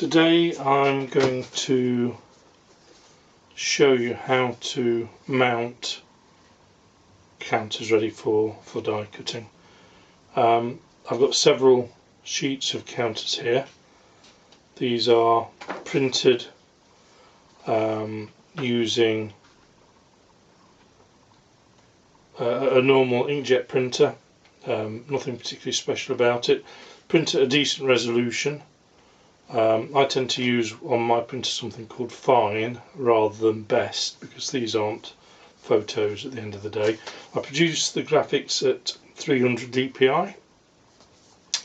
Today I'm going to show you how to mount counters ready for die cutting. I've got several sheets of counters here. These are printed using a normal inkjet printer, nothing particularly special about it. Print at a decent resolution. I tend to use on my printer something called fine rather than best, because these aren't photos at the end of the day. I produce the graphics at 300 dpi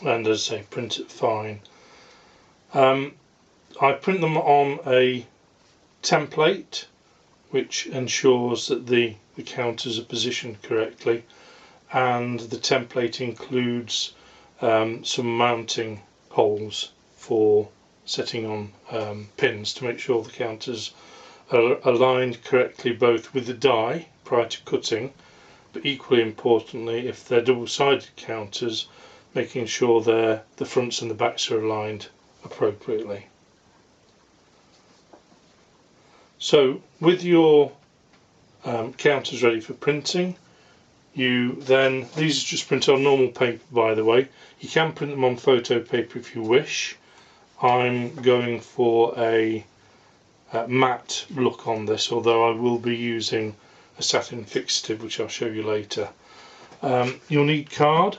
and, as I say, print at fine. I print them on a template which ensures that the counters are positioned correctly, and the template includes some mounting holes for setting on pins to make sure the counters are aligned correctly, both with the die prior to cutting, but equally importantly, if they're double-sided counters, making sure the fronts and the backs are aligned appropriately. So with your counters ready for printing, these are just printed on normal paper, by the way. You can print them on photo paper if you wish. I'm going for a matte look on this, although I will be using a satin fixative, which I'll show you later. You'll need card.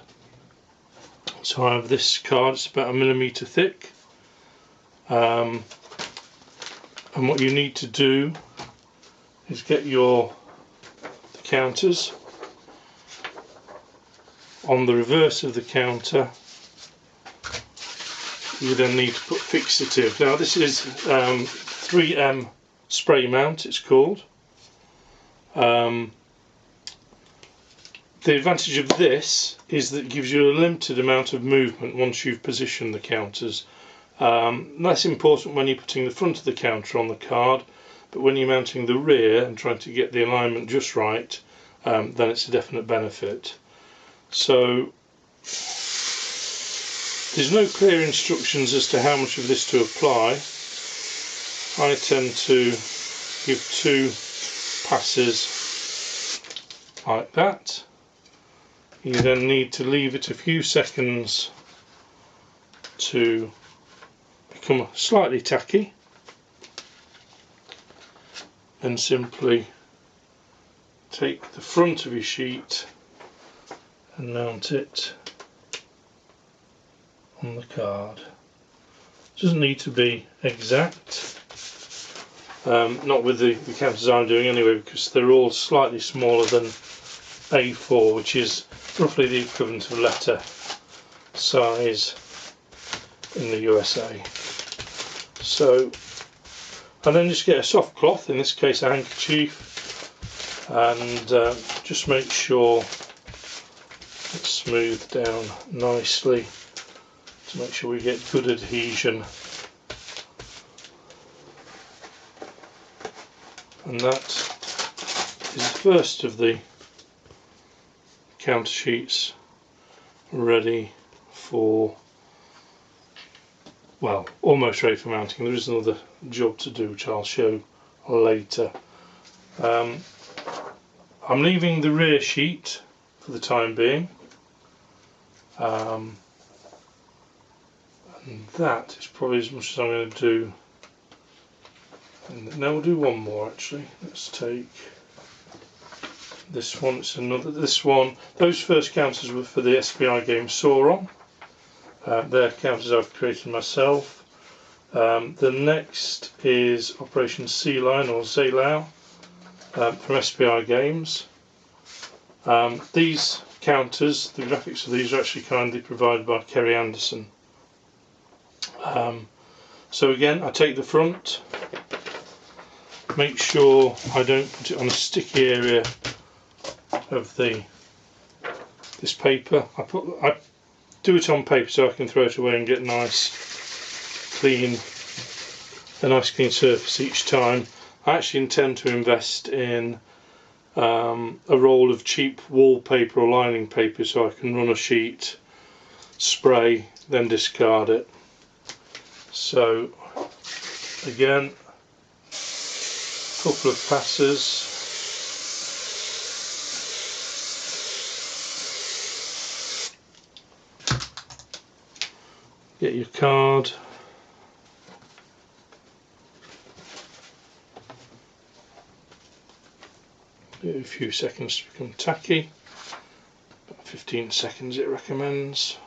So I have this card, it's about 1mm thick. And what you need to do is get the counters. On the reverse of the counter, you then need to put fixative. Now this is 3M SprayMount, it's called. The advantage of this is that it gives you a limited amount of movement once you've positioned the counters. Less important when you're putting the front of the counter on the card, but when you're mounting the rear and trying to get the alignment just right, then it's a definite benefit. So there's no clear instructions as to how much of this to apply. I tend to give 2 passes like that. You then need to leave it a few seconds to become slightly tacky, and simply take the front of your sheet and mount it on the card. It doesn't need to be exact, not with the counters I'm doing anyway, because they're all slightly smaller than A4, which is roughly the equivalent of letter size in the USA. So, and then just get a soft cloth, in this case a handkerchief, and just make sure it's smoothed down nicely to make sure we get good adhesion. And that is the first of the counter sheets ready for, well, almost ready for mounting. There is another job to do which I'll show later. I'm leaving the rear sheet for the time being, and that is probably as much as I'm going to do. And now we'll do one more actually. Let's take this one. It's another. This one. Those first counters were for the SPI game Sauron. They're counters I've created myself. The next is Operation Seelowe or Seelowe from SPI Games. These counters, the graphics of these are actually kindly provided by Kerry Anderson. So again, I take the front, make sure I don't put it on a sticky area of this paper. I do it on paper so I can throw it away and get a nice clean surface each time. I actually intend to invest in a roll of cheap wallpaper or lining paper so I can run a sheet, spray, then discard it. So Again, couple of passes. Get your card. Give it a few seconds to become tacky. About 15 seconds it recommends.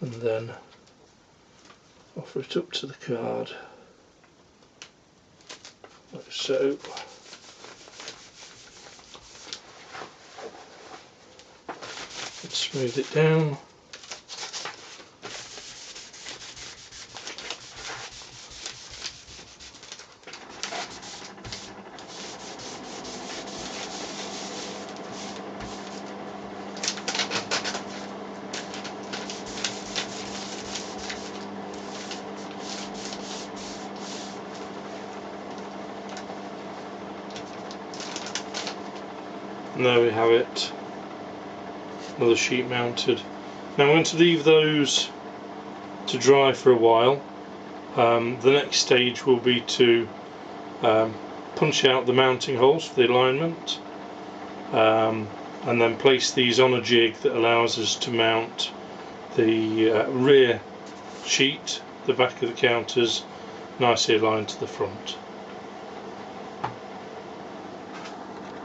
And then offer it up to the card, like so. And smooth it down. And there we have it, another sheet mounted. Now I'm going to leave those to dry for a while. The next stage will be to punch out the mounting holes for the alignment, and then place these on a jig that allows us to mount the rear sheet, the back of the counters, nicely aligned to the front.